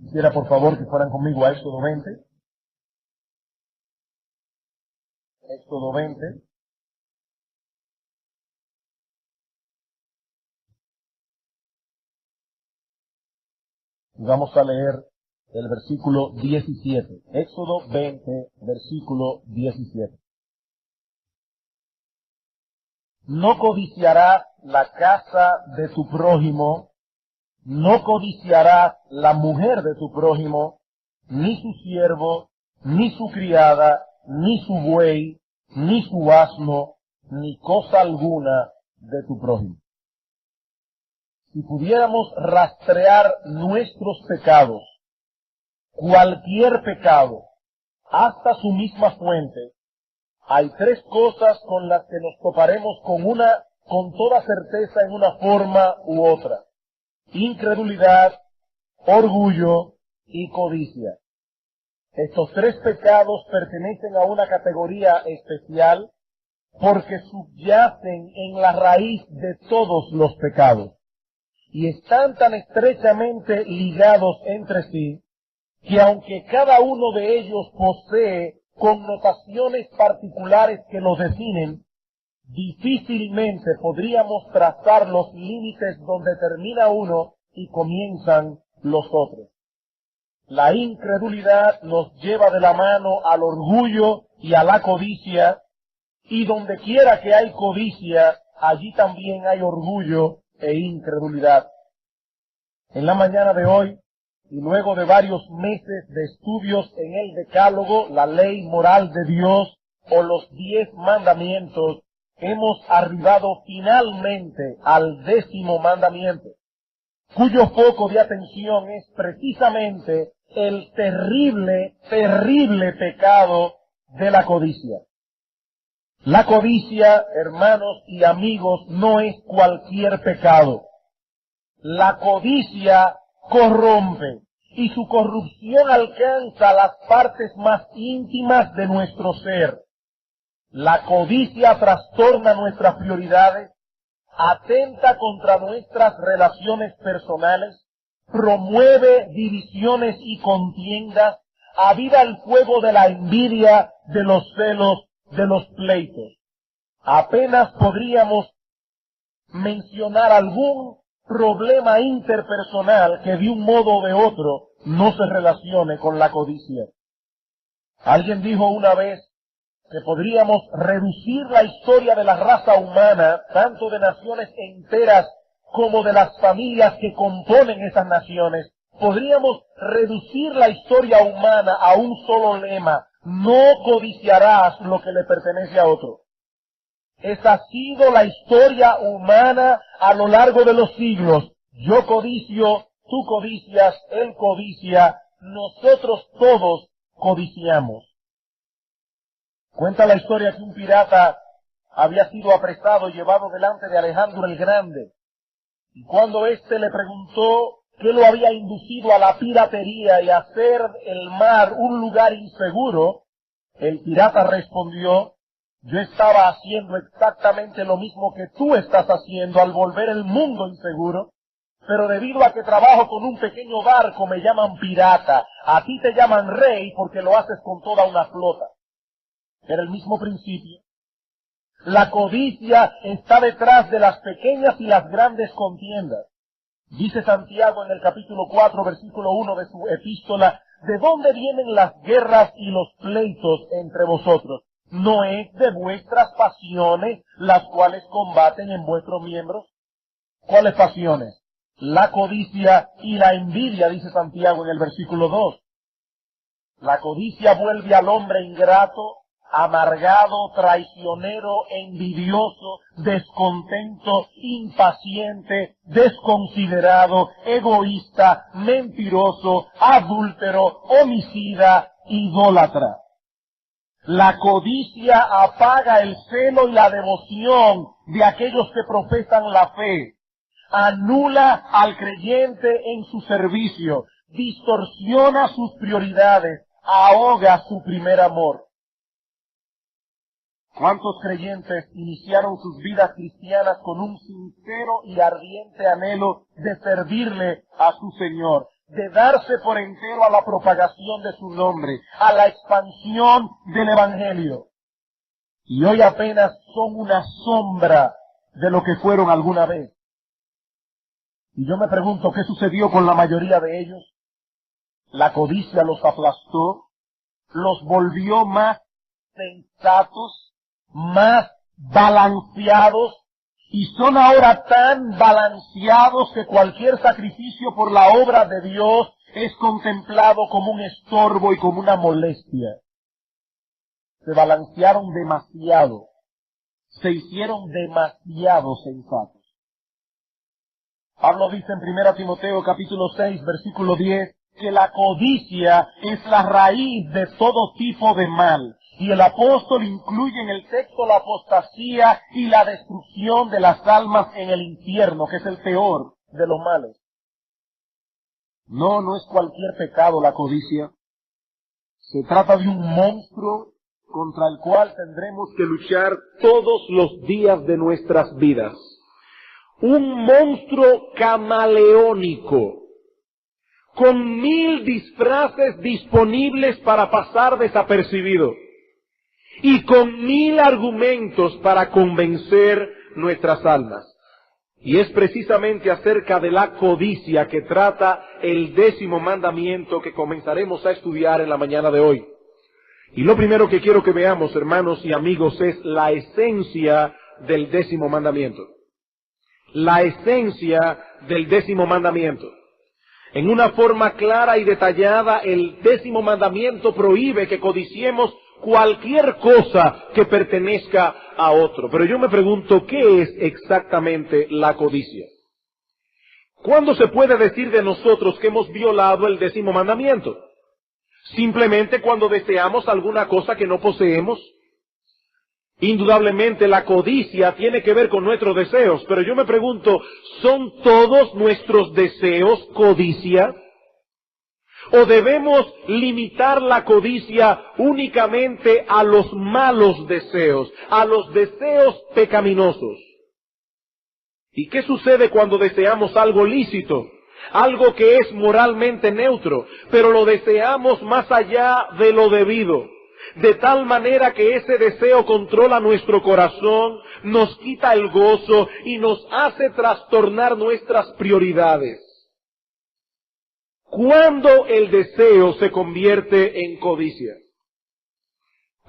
Quisiera por favor que fueran conmigo a Éxodo 20. Éxodo 20. Y vamos a leer el versículo 17. Éxodo 20, versículo 17. No codiciarás la casa de tu prójimo, no codiciarás la mujer de tu prójimo, ni su siervo, ni su criada, ni su buey, ni su asno, ni cosa alguna de tu prójimo. Si pudiéramos rastrear nuestros pecados, cualquier pecado, hasta su misma fuente, hay tres cosas con las que nos toparemos con toda certeza en una forma u otra: incredulidad, orgullo y codicia. Estos tres pecados pertenecen a una categoría especial porque subyacen en la raíz de todos los pecados y están tan estrechamente ligados entre sí que aunque cada uno de ellos posee connotaciones particulares que los definen, difícilmente podríamos trazar los límites donde termina uno y comienzan los otros. La incredulidad nos lleva de la mano al orgullo y a la codicia, y donde quiera que hay codicia, allí también hay orgullo e incredulidad. En la mañana de hoy, y luego de varios meses de estudios en el Decálogo, la ley moral de Dios, o los 10 mandamientos, hemos arribado finalmente al 10º mandamiento, cuyo foco de atención es precisamente el terrible, terrible pecado de la codicia. La codicia, hermanos y amigos, no es cualquier pecado. La codicia corrompe, y su corrupción alcanza las partes más íntimas de nuestro ser. La codicia trastorna nuestras prioridades, atenta contra nuestras relaciones personales, promueve divisiones y contiendas, aviva el fuego de la envidia, de los celos, de los pleitos. Apenas podríamos mencionar algún problema interpersonal que de un modo o de otro no se relacione con la codicia. Alguien dijo una vez que podríamos reducir la historia de la raza humana, tanto de naciones enteras como de las familias que componen esas naciones, podríamos reducir la historia humana a un solo lema: no codiciarás lo que le pertenece a otro. Esa ha sido la historia humana a lo largo de los siglos. Yo codicio, tú codicias, él codicia, nosotros todos codiciamos. Cuenta la historia que un pirata había sido apresado y llevado delante de Alejandro el Grande. Y cuando éste le preguntó qué lo había inducido a la piratería y a hacer el mar un lugar inseguro, el pirata respondió: yo estaba haciendo exactamente lo mismo que tú estás haciendo al volver el mundo inseguro, pero debido a que trabajo con un pequeño barco me llaman pirata, a ti te llaman rey porque lo haces con toda una flota. Era el mismo principio. La codicia está detrás de las pequeñas y las grandes contiendas. Dice Santiago en el capítulo 4, versículo 1 de su epístola: ¿de dónde vienen las guerras y los pleitos entre vosotros? ¿No es de vuestras pasiones las cuales combaten en vuestros miembros? ¿Cuáles pasiones? La codicia y la envidia, dice Santiago en el versículo 2. La codicia vuelve al hombre ingrato, amargado, traicionero, envidioso, descontento, impaciente, desconsiderado, egoísta, mentiroso, adúltero, homicida, idólatra. La codicia apaga el celo y la devoción de aquellos que profesan la fe, anula al creyente en su servicio, distorsiona sus prioridades, ahoga su primer amor. ¿Cuántos creyentes iniciaron sus vidas cristianas con un sincero y ardiente anhelo de servirle a su Señor? de darse por entero a la propagación de su nombre, a la expansión del Evangelio. Y hoy apenas son una sombra de lo que fueron alguna vez. Y yo me pregunto, ¿qué sucedió con la mayoría de ellos? La codicia los aplastó, los volvió más sensatos, más balanceados, y son ahora tan balanceados que cualquier sacrificio por la obra de Dios es contemplado como un estorbo y como una molestia. Se balancearon demasiado, se hicieron demasiado sensatos. Pablo dice en 1 Timoteo capítulo 6, versículo 10, que la codicia es la raíz de todo tipo de mal. Y el apóstol incluye en el texto la apostasía y la destrucción de las almas en el infierno, que es el peor de los males. No es cualquier pecado la codicia. Se trata de un monstruo contra el cual tendremos que luchar todos los días de nuestras vidas. Un monstruo camaleónico, con 1000 disfraces disponibles para pasar desapercibido, y con 1000 argumentos para convencer nuestras almas. Y es precisamente acerca de la codicia que trata el 10º mandamiento que comenzaremos a estudiar en la mañana de hoy. Y lo primero que quiero que veamos, hermanos y amigos, es la esencia del 10º mandamiento. La esencia del 10º mandamiento. En una forma clara y detallada, el 10º mandamiento prohíbe que codiciemos cualquier cosa que pertenezca a otro. Pero yo me pregunto, ¿qué es exactamente la codicia? ¿Cuándo se puede decir de nosotros que hemos violado el 10º mandamiento? ¿Simplemente cuando deseamos alguna cosa que no poseemos? Indudablemente la codicia tiene que ver con nuestros deseos, pero yo me pregunto, ¿son todos nuestros deseos codicia? ¿O debemos limitar la codicia únicamente a los malos deseos, a los deseos pecaminosos? ¿Y qué sucede cuando deseamos algo lícito, algo que es moralmente neutro, pero lo deseamos más allá de lo debido? De tal manera que ese deseo controla nuestro corazón, nos quita el gozo y nos hace trastornar nuestras prioridades. ¿Cuándo el deseo se convierte en codicia?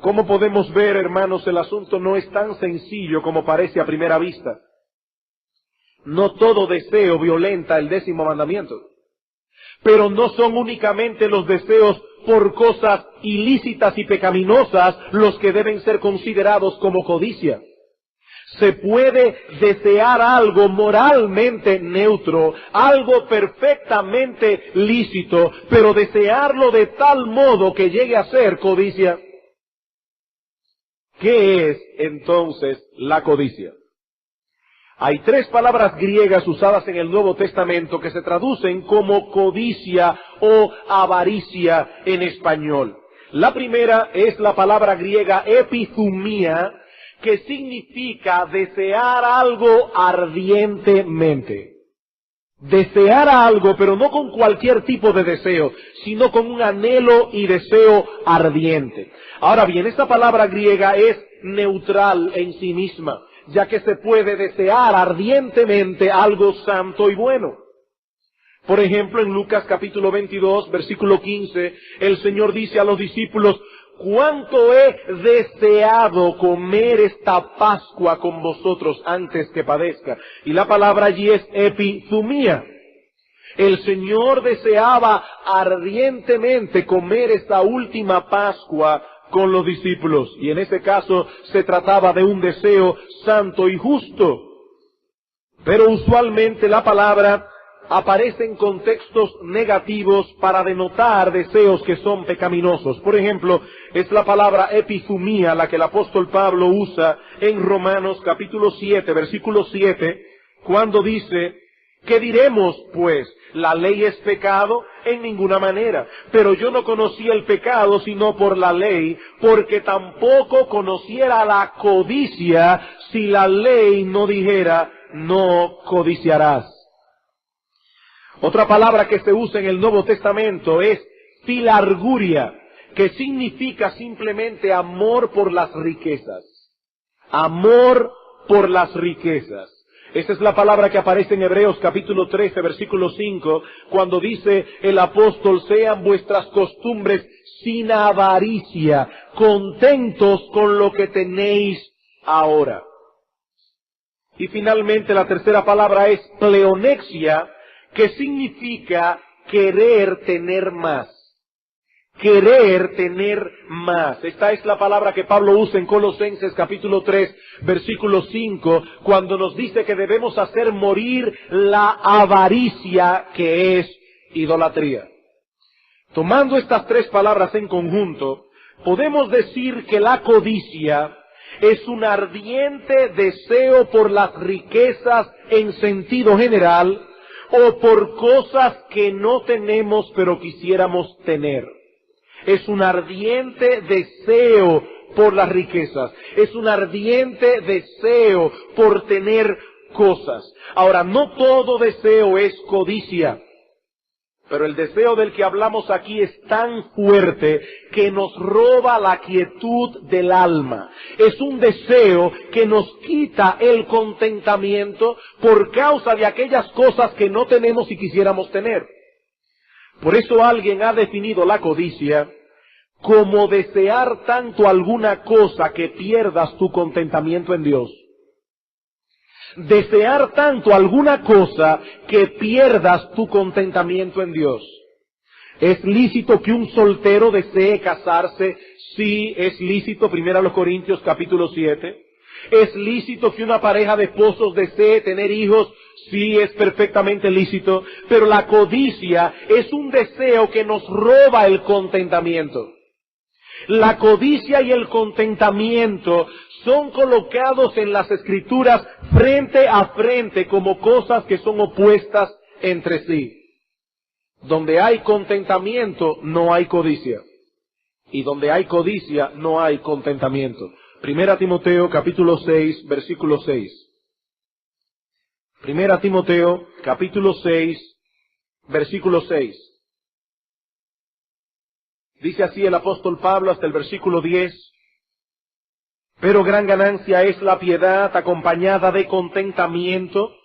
Como podemos ver, hermanos, el asunto no es tan sencillo como parece a primera vista. No todo deseo violenta el 10º mandamiento. Pero no son únicamente los deseos por cosas ilícitas y pecaminosas los que deben ser considerados como codicia. Se puede desear algo moralmente neutro, algo perfectamente lícito, pero desearlo de tal modo que llegue a ser codicia. ¿Qué es entonces la codicia? Hay 3 palabras griegas usadas en el Nuevo Testamento que se traducen como codicia o avaricia en español. La primera es la palabra griega epithumia, que significa desear algo ardientemente. Desear algo, pero no con cualquier tipo de deseo, sino con un anhelo y deseo ardiente. Ahora bien, esta palabra griega es neutral en sí misma, ya que se puede desear ardientemente algo santo y bueno. Por ejemplo, en Lucas capítulo 22, versículo 15, el Señor dice a los discípulos: «Cuánto he deseado comer esta Pascua con vosotros antes que padezca». Y la palabra allí es epithumia. El Señor deseaba ardientemente comer esta última Pascua con los discípulos. Y en ese caso se trataba de un deseo santo y justo. Pero usualmente la palabra aparece en contextos negativos para denotar deseos que son pecaminosos. Por ejemplo, es la palabra epithumia la que el apóstol Pablo usa en Romanos capítulo 7, versículo 7, cuando dice: ¿qué diremos, pues? ¿La ley es pecado? En ninguna manera. Pero yo no conocí el pecado sino por la ley, porque tampoco conociera la codicia si la ley no dijera: no codiciarás. Otra palabra que se usa en el Nuevo Testamento es filarguria, que significa simplemente amor por las riquezas. Amor por las riquezas. Esa es la palabra que aparece en Hebreos capítulo 13, versículo 5, cuando dice el apóstol: sean vuestras costumbres sin avaricia, contentos con lo que tenéis ahora. Y finalmente la tercera palabra es pleonexia, que significa querer tener más. Querer tener más. Esta es la palabra que Pablo usa en Colosenses capítulo 3, versículo 5, cuando nos dice que debemos hacer morir la avaricia, que es idolatría. Tomando estas tres palabras en conjunto, podemos decir que la codicia es un ardiente deseo por las riquezas en sentido general, o por cosas que no tenemos pero quisiéramos tener. Es un ardiente deseo por las riquezas. Es un ardiente deseo por tener cosas. Ahora, no todo deseo es codicia, pero el deseo del que hablamos aquí es tan fuerte que nos roba la quietud del alma. Es un deseo que nos quita el contentamiento por causa de aquellas cosas que no tenemos y quisiéramos tener. Por eso alguien ha definido la codicia como desear tanto alguna cosa que pierdas tu contentamiento en Dios. Desear tanto alguna cosa que pierdas tu contentamiento en Dios. ¿Es lícito que un soltero desee casarse? Sí, es lícito. 1 Corintios capítulo 7. ¿Es lícito que una pareja de esposos desee tener hijos? Sí, es perfectamente lícito. Pero la codicia es un deseo que nos roba el contentamiento. La codicia y el contentamiento son colocados en las Escrituras frente a frente como cosas que son opuestas entre sí. Donde hay contentamiento no hay codicia. Y donde hay codicia no hay contentamiento. 1 Timoteo capítulo 6, versículo 6. 1 Timoteo capítulo 6, versículo 6. Dice así el apóstol Pablo hasta el versículo 10. Pero gran ganancia es la piedad acompañada de contentamiento,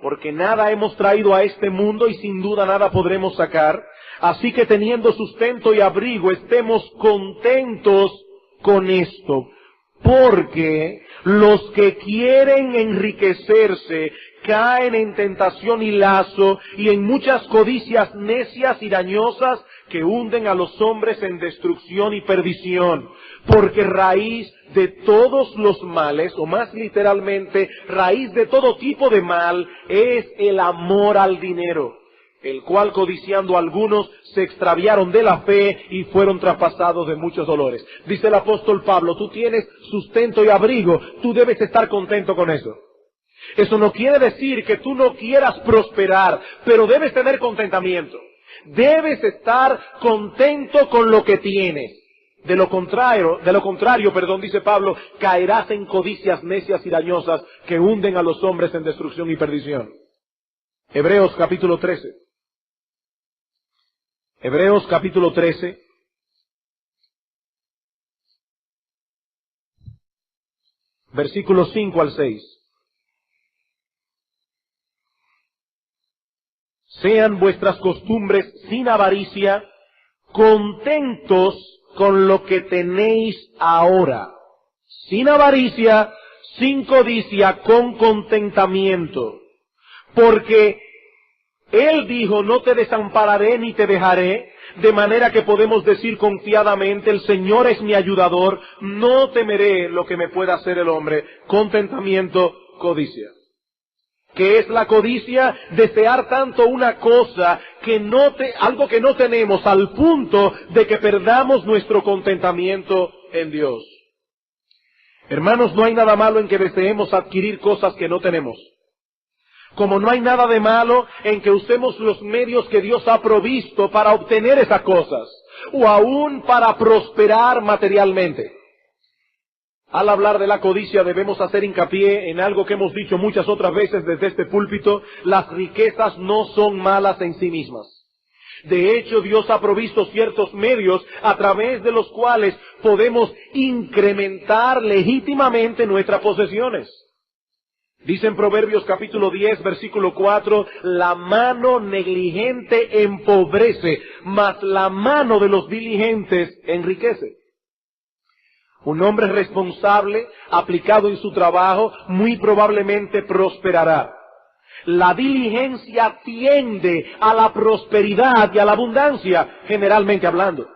porque nada hemos traído a este mundo y sin duda nada podremos sacar. Así que teniendo sustento y abrigo, estemos contentos con esto. Porque los que quieren enriquecerse caen en tentación y lazo y en muchas codicias necias y dañosas que hunden a los hombres en destrucción y perdición. Porque raíz de todos los males, o más literalmente, raíz de todo tipo de mal, es el amor al dinero, el cual codiciando algunos se extraviaron de la fe y fueron traspasados de muchos dolores. Dice el apóstol Pablo, tú tienes sustento y abrigo, tú debes estar contento con eso. Eso no quiere decir que tú no quieras prosperar, pero debes tener contentamiento. Debes estar contento con lo que tienes. De lo contrario, dice Pablo, caerás en codicias necias y dañosas que hunden a los hombres en destrucción y perdición. Hebreos capítulo 13. Hebreos capítulo 13. Versículos 5 al 6. Sean vuestras costumbres sin avaricia, contentos con lo que tenéis ahora. Sin avaricia, sin codicia, con contentamiento. Porque Él dijo, no te desampararé ni te dejaré, de manera que podemos decir confiadamente, el Señor es mi ayudador, no temeré lo que me pueda hacer el hombre. Contentamiento, codicia. ¿Qué es la codicia? Desear tanto una cosa algo que no tenemos, al punto de que perdamos nuestro contentamiento en Dios. Hermanos, no hay nada malo en que deseemos adquirir cosas que no tenemos. Como no hay nada de malo en que usemos los medios que Dios ha provisto para obtener esas cosas, o aún para prosperar materialmente. Al hablar de la codicia debemos hacer hincapié en algo que hemos dicho muchas otras veces desde este púlpito: las riquezas no son malas en sí mismas. De hecho, Dios ha provisto ciertos medios a través de los cuales podemos incrementar legítimamente nuestras posesiones. Dice en Proverbios capítulo 10, versículo 4, la mano negligente empobrece, mas la mano de los diligentes enriquece. Un hombre responsable, aplicado en su trabajo, muy probablemente prosperará. La diligencia tiende a la prosperidad y a la abundancia, generalmente hablando.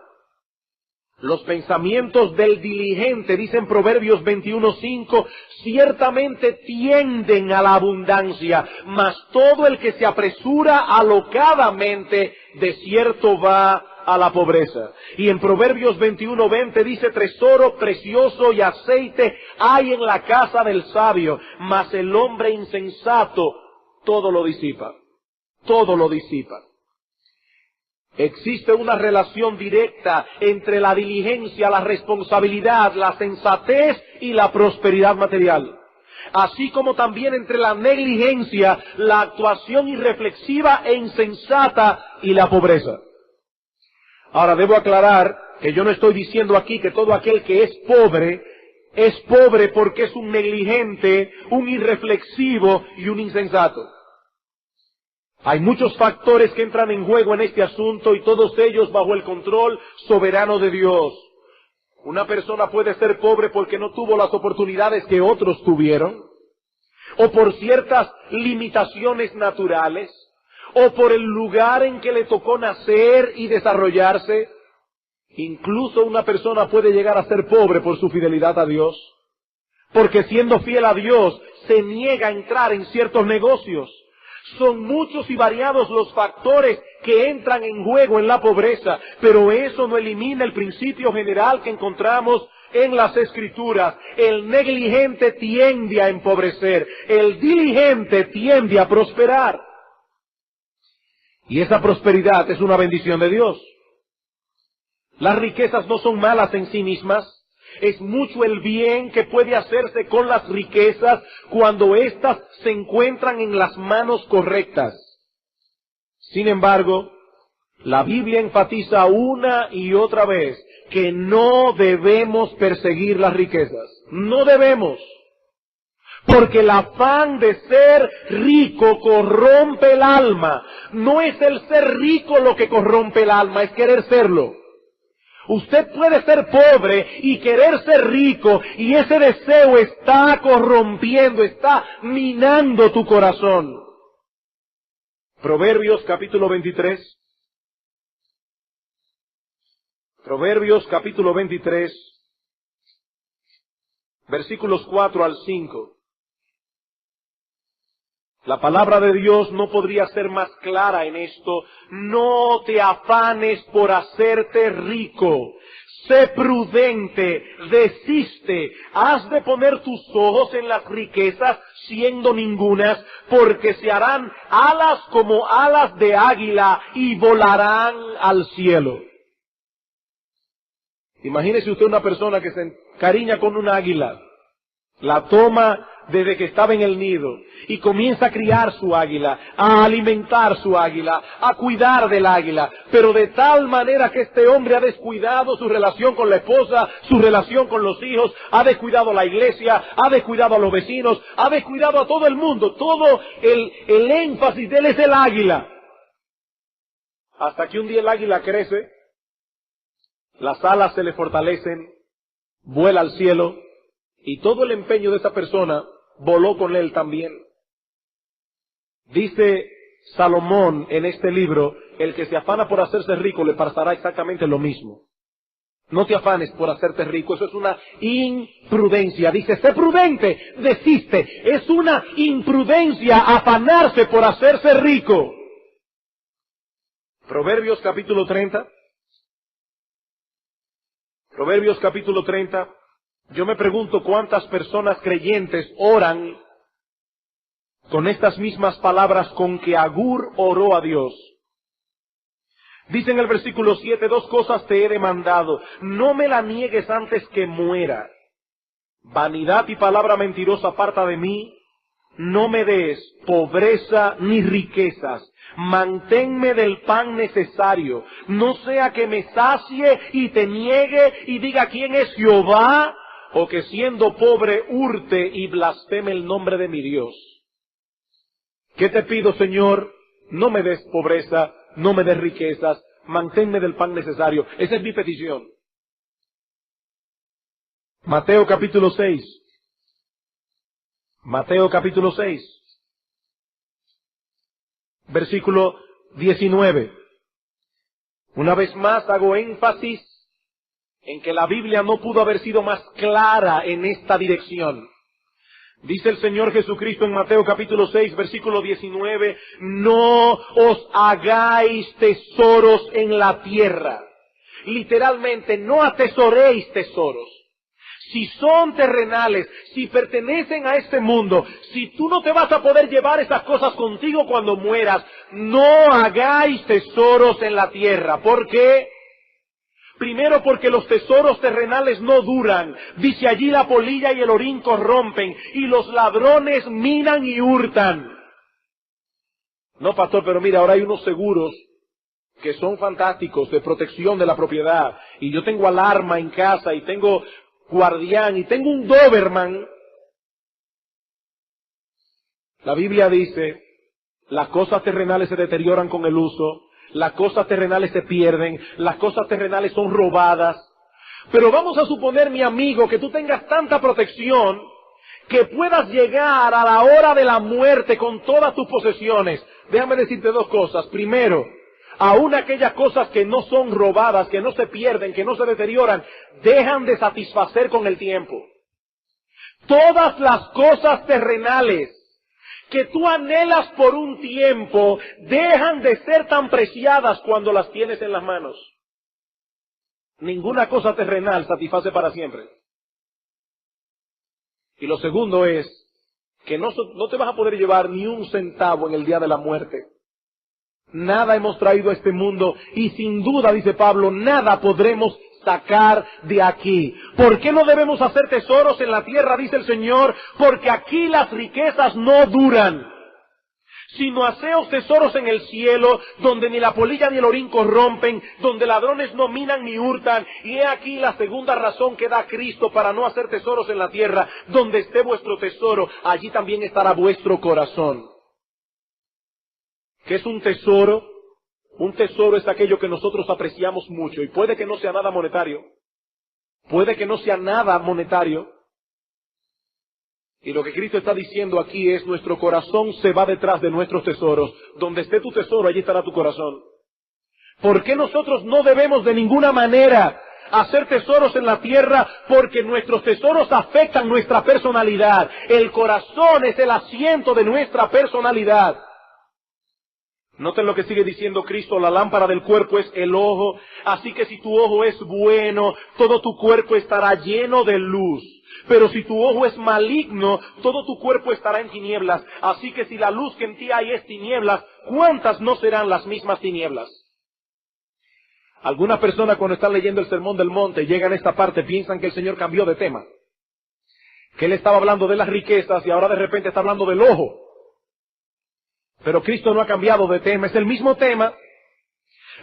Los pensamientos del diligente, dicen Proverbios 21:5, ciertamente tienden a la abundancia, mas todo el que se apresura alocadamente, de cierto va a la pobreza. Y en Proverbios 21:20 dice: tesoro precioso y aceite hay en la casa del sabio, mas el hombre insensato todo lo disipa. Todo lo disipa. Existe una relación directa entre la diligencia, la responsabilidad, la sensatez y la prosperidad material. Así como también entre la negligencia, la actuación irreflexiva e insensata y la pobreza. Ahora, debo aclarar que yo no estoy diciendo aquí que todo aquel que es pobre porque es un negligente, un irreflexivo y un insensato. Hay muchos factores que entran en juego en este asunto y todos ellos bajo el control soberano de Dios. Una persona puede ser pobre porque no tuvo las oportunidades que otros tuvieron, o por ciertas limitaciones naturales, o por el lugar en que le tocó nacer y desarrollarse. Incluso una persona puede llegar a ser pobre por su fidelidad a Dios, porque siendo fiel a Dios se niega a entrar en ciertos negocios. Son muchos y variados los factores que entran en juego en la pobreza, pero eso no elimina el principio general que encontramos en las Escrituras. El negligente tiende a empobrecer, el diligente tiende a prosperar. Y esa prosperidad es una bendición de Dios. Las riquezas no son malas en sí mismas. Es mucho el bien que puede hacerse con las riquezas cuando éstas se encuentran en las manos correctas. Sin embargo, la Biblia enfatiza una y otra vez que no debemos perseguir las riquezas. No debemos. Porque el afán de ser rico corrompe el alma. No es el ser rico lo que corrompe el alma, es querer serlo. Usted puede ser pobre y querer ser rico, y ese deseo está corrompiendo, está minando tu corazón. Proverbios capítulo 23. Proverbios capítulo 23, versículos 4 al 5. La palabra de Dios no podría ser más clara en esto. No te afanes por hacerte rico. Sé prudente, desiste. Has de poner tus ojos en las riquezas, siendo ningunas, porque se harán alas como alas de águila y volarán al cielo. Imagínese usted una persona que se encariña con un águila. La toma desde que estaba en el nido y comienza a criar su águila, a alimentar su águila, a cuidar del águila, pero de tal manera que este hombre ha descuidado su relación con la esposa, su relación con los hijos, ha descuidado la iglesia, ha descuidado a los vecinos, ha descuidado a todo el mundo. Todo el énfasis de él es el águila. Hasta que un día el águila crece, las alas se le fortalecen, vuela al cielo, y todo el empeño de esa persona voló con él también. Dice Salomón en este libro: el que se afana por hacerse rico le pasará exactamente lo mismo. No te afanes por hacerte rico, eso es una imprudencia. Dice: sé prudente, desiste. Es una imprudencia afanarse por hacerse rico. Proverbios capítulo 30. Proverbios capítulo 30. Yo me pregunto cuántas personas creyentes oran con estas mismas palabras con que Agur oró a Dios. Dice en el versículo 7, 2 cosas te he demandado, no me la niegues antes que muera. vanidad y palabra mentirosa aparta de mí. No me des pobreza ni riquezas. Manténme del pan necesario. No sea que me sacie y te niegue y diga quién es Jehová, o que siendo pobre hurte y blasfeme el nombre de mi Dios. ¿Qué te pido, Señor? No me des pobreza, no me des riquezas, manténme del pan necesario. Esa es mi petición. Mateo capítulo 6. Mateo capítulo 6. Versículo 19. Una vez más hago énfasis en que la Biblia no pudo haber sido más clara en esta dirección. Dice el Señor Jesucristo en Mateo capítulo 6, versículo 19, no os hagáis tesoros en la tierra. Literalmente, no atesoréis tesoros. Si son terrenales, si pertenecen a este mundo, si tú no te vas a poder llevar esas cosas contigo cuando mueras, no hagáis tesoros en la tierra. ¿Por qué? Primero, porque los tesoros terrenales no duran. Dice allí la polilla y el orín corrompen, y los ladrones minan y hurtan. No, pastor, pero mira, ahora hay unos seguros que son fantásticos de protección de la propiedad. Y yo tengo alarma en casa, y tengo guardián, y tengo un Doberman. La Biblia dice, las cosas terrenales se deterioran con el uso. Las cosas terrenales se pierden, las cosas terrenales son robadas. Pero vamos a suponer, mi amigo, que tú tengas tanta protección que puedas llegar a la hora de la muerte con todas tus posesiones. Déjame decirte dos cosas. Primero, aún aquellas cosas que no son robadas, que no se pierden, que no se deterioran, dejan de satisfacer con el tiempo. Todas las cosas terrenales que tú anhelas por un tiempo, dejan de ser tan preciadas cuando las tienes en las manos. Ninguna cosa terrenal satisface para siempre. Y lo segundo es que no te vas a poder llevar ni un centavo en el día de la muerte. Nada hemos traído a este mundo y sin duda, dice Pablo, nada podremos sacar de aquí. ¿Por qué no debemos hacer tesoros en la tierra? Dice el Señor, porque aquí las riquezas no duran. Sino haceos tesoros en el cielo, donde ni la polilla ni el orín corrompen, donde ladrones no minan ni hurtan. Y he aquí la segunda razón que da Cristo para no hacer tesoros en la tierra. Donde esté vuestro tesoro, allí también estará vuestro corazón. ¿Qué es un tesoro? Un tesoro es aquello que nosotros apreciamos mucho, y puede que no sea nada monetario. Puede que no sea nada monetario. Y lo que Cristo está diciendo aquí es, nuestro corazón se va detrás de nuestros tesoros. Donde esté tu tesoro, allí estará tu corazón. ¿Por qué nosotros no debemos de ninguna manera hacer tesoros en la tierra? Porque nuestros tesoros afectan nuestra personalidad. El corazón es el asiento de nuestra personalidad. Noten lo que sigue diciendo Cristo, la lámpara del cuerpo es el ojo, así que si tu ojo es bueno, todo tu cuerpo estará lleno de luz. Pero si tu ojo es maligno, todo tu cuerpo estará en tinieblas. Así que si la luz que en ti hay es tinieblas, ¿cuántas no serán las mismas tinieblas? Algunas personas cuando están leyendo el Sermón del Monte, llegan a esta parte, piensan que el Señor cambió de tema. Que Él estaba hablando de las riquezas y ahora de repente está hablando del ojo. Pero Cristo no ha cambiado de tema, es el mismo tema.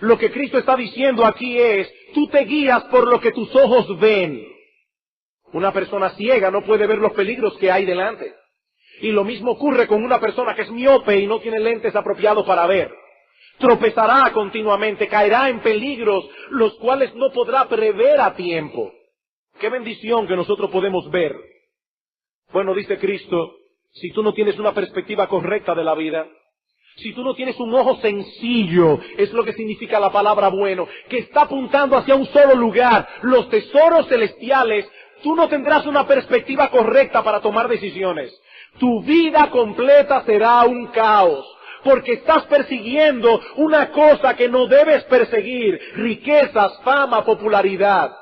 Lo que Cristo está diciendo aquí es, tú te guías por lo que tus ojos ven. Una persona ciega no puede ver los peligros que hay delante. Y lo mismo ocurre con una persona que es miope y no tiene lentes apropiados para ver. Tropezará continuamente, caerá en peligros, los cuales no podrá prever a tiempo. Qué bendición que nosotros podemos ver. Bueno, dice Cristo, si tú no tienes una perspectiva correcta de la vida, si tú no tienes un ojo sencillo, es lo que significa la palabra bueno, que está apuntando hacia un solo lugar, los tesoros celestiales, tú no tendrás una perspectiva correcta para tomar decisiones. Tu vida completa será un caos, porque estás persiguiendo una cosa que no debes perseguir, riquezas, fama, popularidad.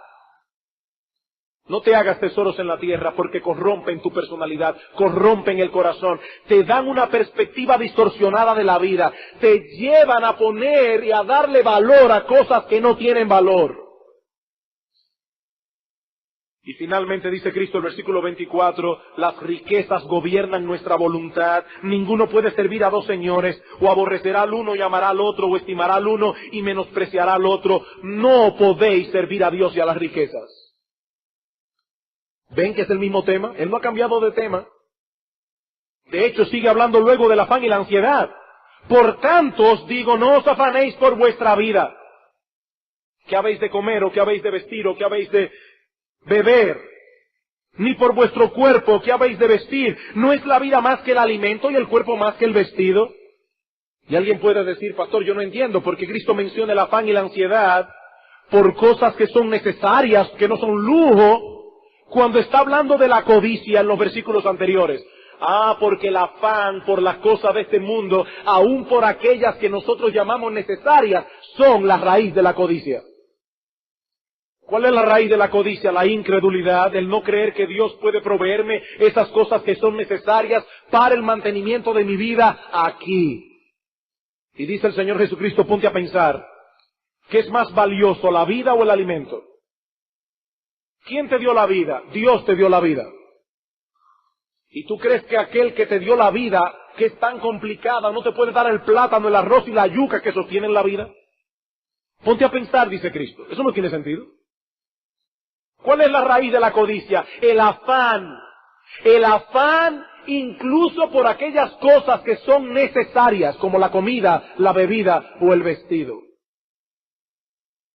No te hagas tesoros en la tierra porque corrompen tu personalidad, corrompen el corazón, te dan una perspectiva distorsionada de la vida, te llevan a poner y a darle valor a cosas que no tienen valor. Y finalmente dice Cristo, el versículo 24, las riquezas gobiernan nuestra voluntad. Ninguno puede servir a dos señores, o aborrecerá al uno y amará al otro, o estimará al uno y menospreciará al otro. No podéis servir a Dios y a las riquezas. ¿Ven que es el mismo tema? Él no ha cambiado de tema. De hecho, sigue hablando luego del afán y la ansiedad. Por tanto os digo, no os afanéis por vuestra vida. ¿Qué habéis de comer, o qué habéis de vestir, o qué habéis de beber? Ni por vuestro cuerpo, ¿qué habéis de vestir? ¿No es la vida más que el alimento y el cuerpo más que el vestido? Y alguien puede decir, pastor, yo no entiendo, porque Cristo menciona el afán y la ansiedad por cosas que son necesarias, que no son lujo, cuando está hablando de la codicia en los versículos anteriores. Ah, porque el afán por las cosas de este mundo, aun por aquellas que nosotros llamamos necesarias, son la raíz de la codicia. ¿Cuál es la raíz de la codicia? La incredulidad, el no creer que Dios puede proveerme esas cosas que son necesarias para el mantenimiento de mi vida aquí. Y dice el Señor Jesucristo, ponte a pensar, ¿qué es más valioso, la vida o el alimento? ¿Quién te dio la vida? Dios te dio la vida. ¿Y tú crees que aquel que te dio la vida, que es tan complicada, no te puede dar el plátano, el arroz y la yuca que sostienen la vida? Ponte a pensar, dice Cristo. Eso no tiene sentido. ¿Cuál es la raíz de la codicia? El afán. El afán incluso por aquellas cosas que son necesarias, como la comida, la bebida o el vestido.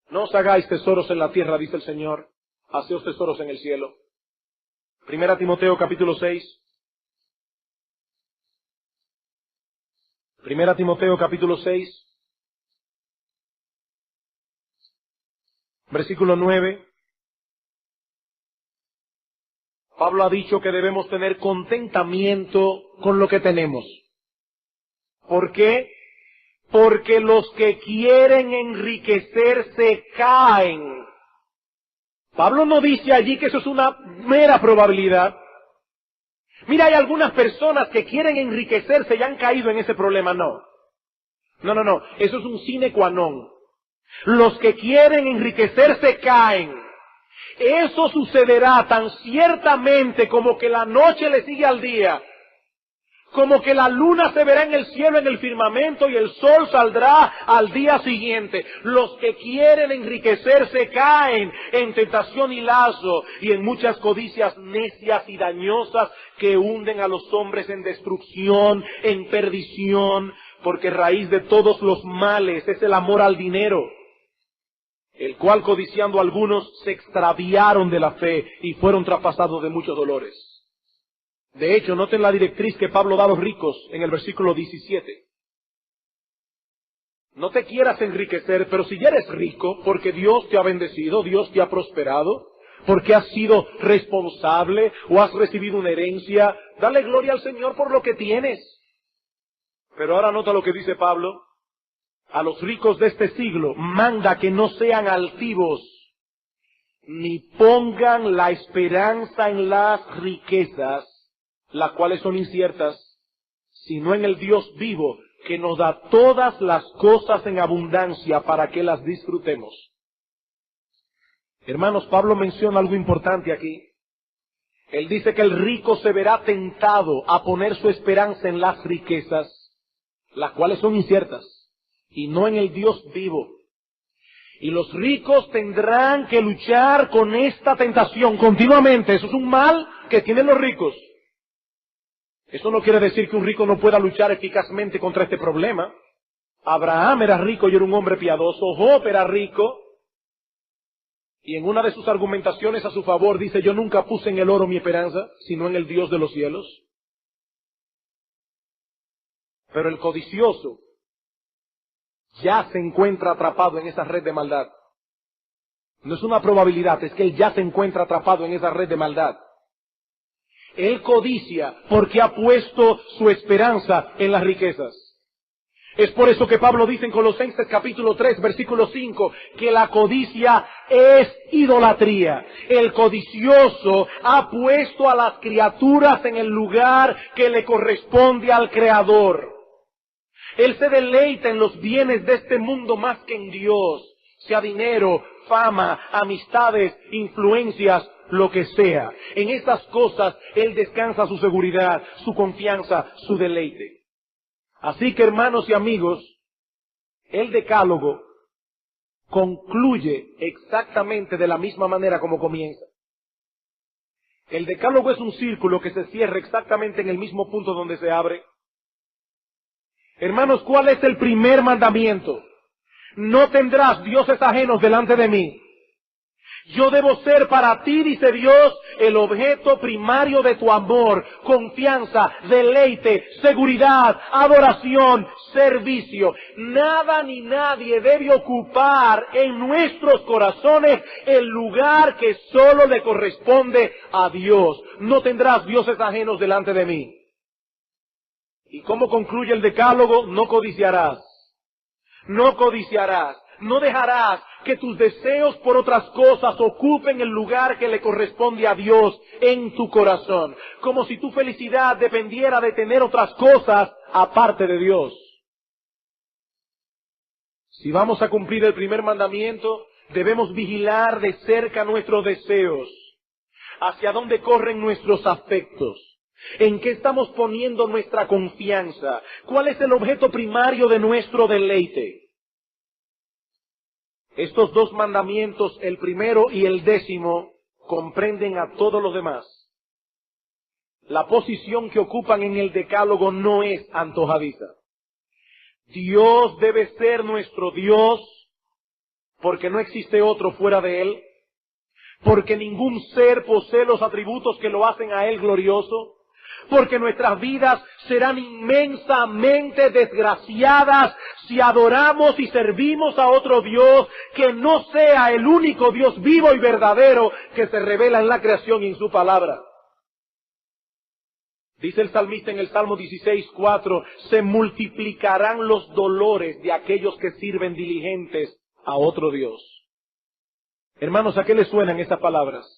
No os hagáis tesoros en la tierra, dice el Señor. Haceos tesoros en el cielo. 1 Timoteo capítulo 6. 1 Timoteo capítulo 6. Versículo 9. Pablo ha dicho que debemos tener contentamiento con lo que tenemos. ¿Por qué? Porque los que quieren enriquecerse caen. Pablo no dice allí que eso es una mera probabilidad. Mira, hay algunas personas que quieren enriquecerse y han caído en ese problema. No. No. Eso es un sine qua non. Los que quieren enriquecerse caen. Eso sucederá tan ciertamente como que la noche le sigue al día, como que la luna se verá en el cielo, en el firmamento, y el sol saldrá al día siguiente. Los que quieren enriquecerse caen en tentación y lazo, y en muchas codicias necias y dañosas que hunden a los hombres en destrucción, en perdición, porque raíz de todos los males es el amor al dinero, el cual codiciando algunos se extraviaron de la fe y fueron traspasados de muchos dolores. De hecho, noten la directriz que Pablo da a los ricos en el versículo 17. No te quieras enriquecer, pero si ya eres rico, porque Dios te ha bendecido, Dios te ha prosperado, porque has sido responsable o has recibido una herencia, dale gloria al Señor por lo que tienes. Pero ahora nota lo que dice Pablo. A los ricos de este siglo manda que no sean altivos, ni pongan la esperanza en las riquezas, las cuales son inciertas, sino en el Dios vivo, que nos da todas las cosas en abundancia para que las disfrutemos. Hermanos, Pablo menciona algo importante aquí. Él dice que el rico se verá tentado a poner su esperanza en las riquezas, las cuales son inciertas, y no en el Dios vivo. Y los ricos tendrán que luchar con esta tentación continuamente. Eso es un mal que tienen los ricos. Eso no quiere decir que un rico no pueda luchar eficazmente contra este problema. Abraham era rico y era un hombre piadoso. Job era rico. Y en una de sus argumentaciones a su favor dice, yo nunca puse en el oro mi esperanza, sino en el Dios de los cielos. Pero el codicioso ya se encuentra atrapado en esa red de maldad. No es una probabilidad, es que él ya se encuentra atrapado en esa red de maldad. Él codicia porque ha puesto su esperanza en las riquezas. Es por eso que Pablo dice en Colosenses capítulo 3, versículo 5, que la codicia es idolatría. El codicioso ha puesto a las criaturas en el lugar que le corresponde al Creador. Él se deleita en los bienes de este mundo más que en Dios, sea dinero, fama, amistades, influencias lo que sea. En estas cosas Él descansa su seguridad, su confianza, su deleite. Así que, hermanos y amigos, el Decálogo concluye exactamente de la misma manera como comienza. El Decálogo es un círculo que se cierra exactamente en el mismo punto donde se abre. Hermanos, ¿cuál es el primer mandamiento? No tendrás dioses ajenos delante de mí. Yo debo ser para ti, dice Dios, el objeto primario de tu amor, confianza, deleite, seguridad, adoración, servicio. Nada ni nadie debe ocupar en nuestros corazones el lugar que solo le corresponde a Dios. No tendrás dioses ajenos delante de mí. ¿Y cómo concluye el Decálogo? No codiciarás. No codiciarás. No dejarás que tus deseos por otras cosas ocupen el lugar que le corresponde a Dios en tu corazón. Como si tu felicidad dependiera de tener otras cosas aparte de Dios. Si vamos a cumplir el primer mandamiento, debemos vigilar de cerca nuestros deseos. Hacia dónde corren nuestros afectos. ¿En qué estamos poniendo nuestra confianza? ¿Cuál es el objeto primario de nuestro deleite? Estos dos mandamientos, el primero y el 10º, comprenden a todos los demás. La posición que ocupan en el Decálogo no es antojadiza. Dios debe ser nuestro Dios, porque no existe otro fuera de Él, porque ningún ser posee los atributos que lo hacen a Él glorioso, porque nuestras vidas serán inmensamente desgraciadas si adoramos y servimos a otro Dios que no sea el único Dios vivo y verdadero que se revela en la creación y en su palabra. Dice el salmista en el Salmo 16:4, se multiplicarán los dolores de aquellos que sirven diligentes a otro Dios. Hermanos, ¿a qué les suenan estas palabras?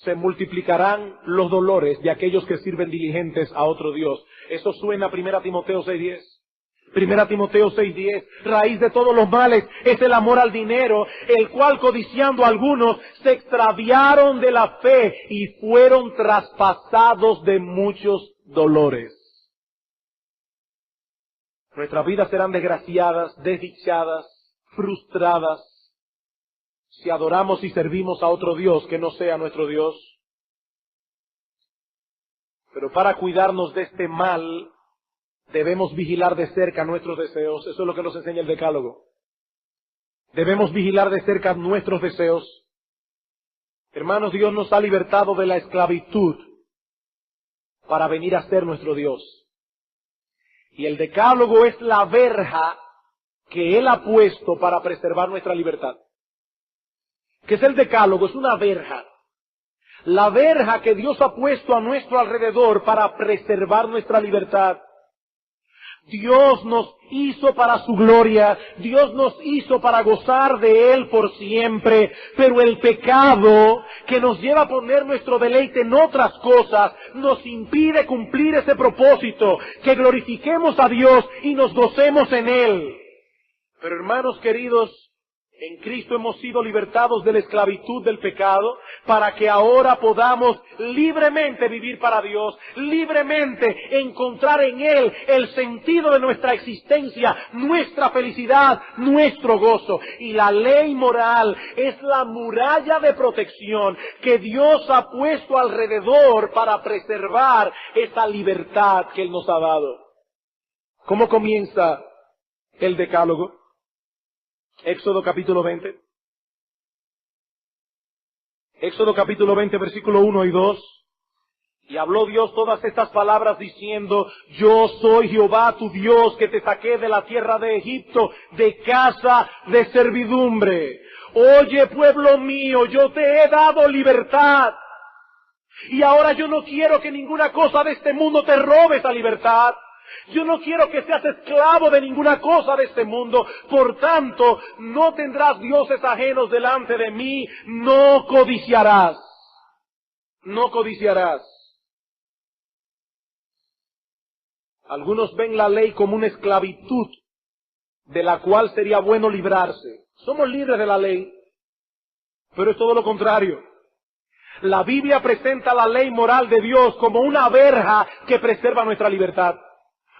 Se multiplicarán los dolores de aquellos que sirven diligentes a otro Dios. Eso suena a 1 Timoteo 6:10. 1 Timoteo 6:10. Raíz de todos los males es el amor al dinero, el cual codiciando algunos se extraviaron de la fe y fueron traspasados de muchos dolores. Nuestras vidas serán desgraciadas, desdichadas, frustradas, si adoramos y servimos a otro Dios que no sea nuestro Dios. Pero para cuidarnos de este mal, debemos vigilar de cerca nuestros deseos. Eso es lo que nos enseña el Decálogo. Debemos vigilar de cerca nuestros deseos. Hermanos, Dios nos ha libertado de la esclavitud para venir a ser nuestro Dios. Y el Decálogo es la verja que Él ha puesto para preservar nuestra libertad. ¿Qué es el Decálogo? Es una verja. La verja que Dios ha puesto a nuestro alrededor para preservar nuestra libertad. Dios nos hizo para su gloria, Dios nos hizo para gozar de Él por siempre, pero el pecado que nos lleva a poner nuestro deleite en otras cosas nos impide cumplir ese propósito, que glorifiquemos a Dios y nos gocemos en Él. Pero hermanos queridos, en Cristo hemos sido libertados de la esclavitud del pecado para que ahora podamos libremente vivir para Dios, libremente encontrar en Él el sentido de nuestra existencia, nuestra felicidad, nuestro gozo. Y la ley moral es la muralla de protección que Dios ha puesto alrededor para preservar esa libertad que Él nos ha dado. ¿Cómo comienza el Decálogo? Éxodo capítulo 20. Éxodo capítulo 20, versículo 1 y 2. Y habló Dios todas estas palabras diciendo, yo soy Jehová tu Dios que te saqué de la tierra de Egipto, de casa de servidumbre. Oye, pueblo mío, yo te he dado libertad. Y ahora yo no quiero que ninguna cosa de este mundo te robe esa libertad. Yo no quiero que seas esclavo de ninguna cosa de este mundo. Por tanto, no tendrás dioses ajenos delante de mí. No codiciarás. No codiciarás. Algunos ven la ley como una esclavitud de la cual sería bueno librarse. Somos libres de la ley, pero es todo lo contrario. La Biblia presenta la ley moral de Dios como una verja que preserva nuestra libertad.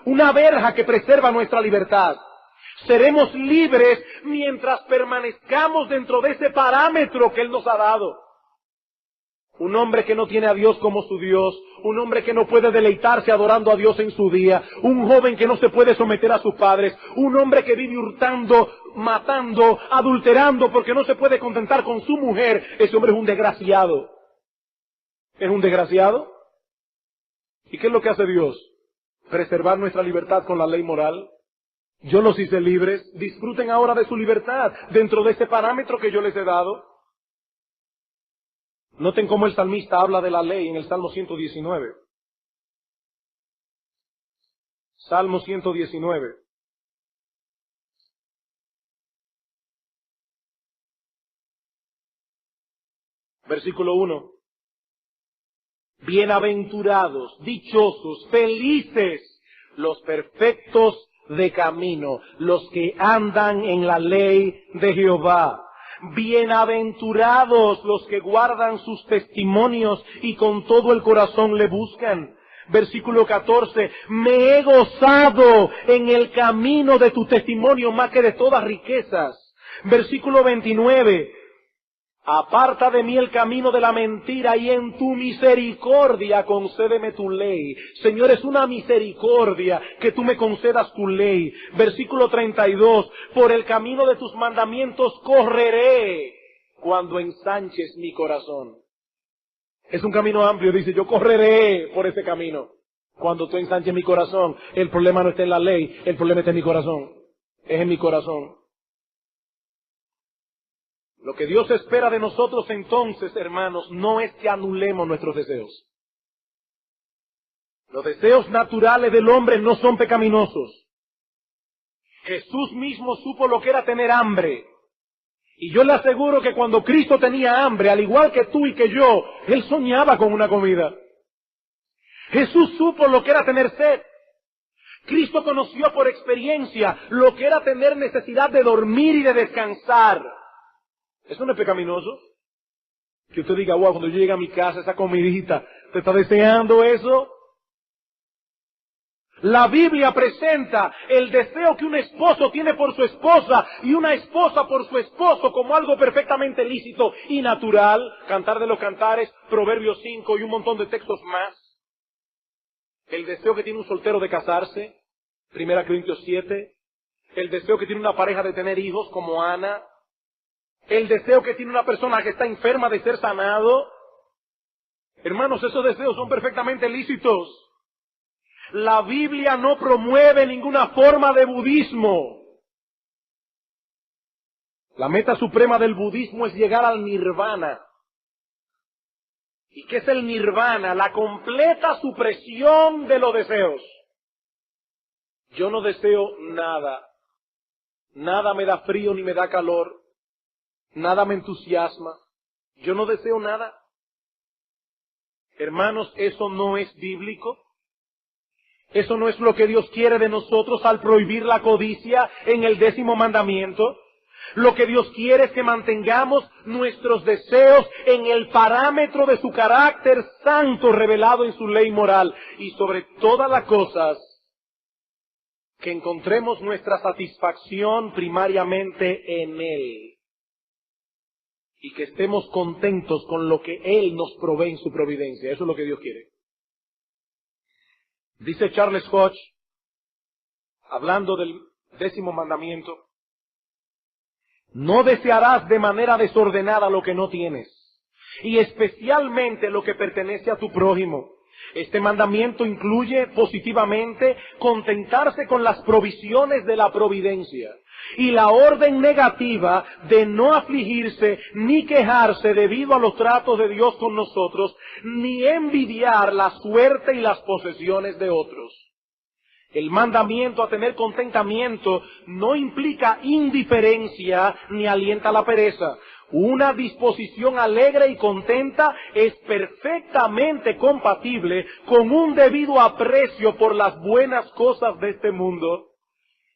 Una verja que preserva nuestra libertad. Seremos libres mientras permanezcamos dentro de ese parámetro que Él nos ha dado. Un hombre que no tiene a Dios como su Dios, un hombre que no puede deleitarse adorando a Dios en su día, un joven que no se puede someter a sus padres, un hombre que vive hurtando, matando, adulterando porque no se puede contentar con su mujer, ese hombre es un desgraciado. ¿Es un desgraciado? ¿Y qué es lo que hace Dios? Preservar nuestra libertad con la ley moral. Yo los hice libres, disfruten ahora de su libertad dentro de ese parámetro que yo les he dado. Noten cómo el salmista habla de la ley en el Salmo 119. Salmo 119. Versículo 1. Bienaventurados, dichosos, felices, los perfectos de camino, los que andan en la ley de Jehová. Bienaventurados los que guardan sus testimonios y con todo el corazón le buscan. Versículo 14, me he gozado en el camino de tu testimonio más que de todas riquezas. Versículo 29, aparta de mí el camino de la mentira y en tu misericordia concédeme tu ley. Señor, es una misericordia que tú me concedas tu ley. Versículo 32, por el camino de tus mandamientos correré cuando ensanches mi corazón. Es un camino amplio, dice, yo correré por ese camino. Cuando tú ensanches mi corazón, el problema no está en la ley, el problema está en mi corazón. Es en mi corazón. Lo que Dios espera de nosotros entonces, hermanos, no es que anulemos nuestros deseos. Los deseos naturales del hombre no son pecaminosos. Jesús mismo supo lo que era tener hambre. Y yo le aseguro que cuando Cristo tenía hambre, al igual que tú y que yo, Él soñaba con una comida. Jesús supo lo que era tener sed. Cristo conoció por experiencia lo que era tener necesidad de dormir y de descansar. ¿Eso no es pecaminoso? Que usted diga, wow, cuando yo llegue a mi casa, esa comidita, ¿te está deseando eso? La Biblia presenta el deseo que un esposo tiene por su esposa y una esposa por su esposo como algo perfectamente lícito y natural. Cantar de los Cantares, Proverbios 5 y un montón de textos más. El deseo que tiene un soltero de casarse, 1 Corintios 7. El deseo que tiene una pareja de tener hijos como Ana. El deseo que tiene una persona que está enferma de ser sanado. Hermanos, esos deseos son perfectamente lícitos. La Biblia no promueve ninguna forma de budismo. La meta suprema del budismo es llegar al nirvana. ¿Y qué es el nirvana? La completa supresión de los deseos. Yo no deseo nada. Nada me da frío ni me da calor. Nada me entusiasma. Yo no deseo nada. Hermanos, eso no es bíblico. Eso no es lo que Dios quiere de nosotros al prohibir la codicia en el 10º mandamiento. Lo que Dios quiere es que mantengamos nuestros deseos en el parámetro de su carácter santo revelado en su ley moral. Y sobre todas las cosas, que encontremos nuestra satisfacción primariamente en Él. Y que estemos contentos con lo que Él nos provee en su providencia. Eso es lo que Dios quiere. Dice Charles Hodge, hablando del 10º mandamiento, no desearás de manera desordenada lo que no tienes, y especialmente lo que pertenece a tu prójimo. Este mandamiento incluye positivamente contentarse con las provisiones de la providencia y la orden negativa de no afligirse ni quejarse debido a los tratos de Dios con nosotros, ni envidiar la suerte y las posesiones de otros. El mandamiento a tener contentamiento no implica indiferencia ni alienta la pereza. Una disposición alegre y contenta es perfectamente compatible con un debido aprecio por las buenas cosas de este mundo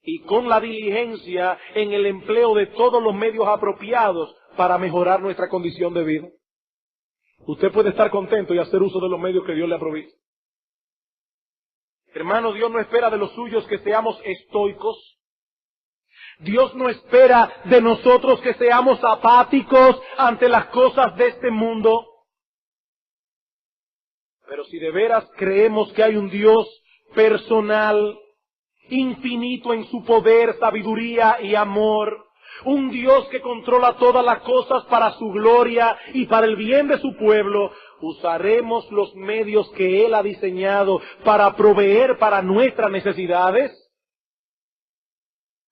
y con la diligencia en el empleo de todos los medios apropiados para mejorar nuestra condición de vida. usted puede estar contento y hacer uso de los medios que Dios le ha provisto. Hermano, Dios no espera de los suyos que seamos estoicos. Dios no espera de nosotros que seamos apáticos ante las cosas de este mundo. Pero si de veras creemos que hay un Dios personal, infinito en su poder, sabiduría y amor, un Dios que controla todas las cosas para su gloria y para el bien de su pueblo, usaremos los medios que Él ha diseñado para proveer para nuestras necesidades,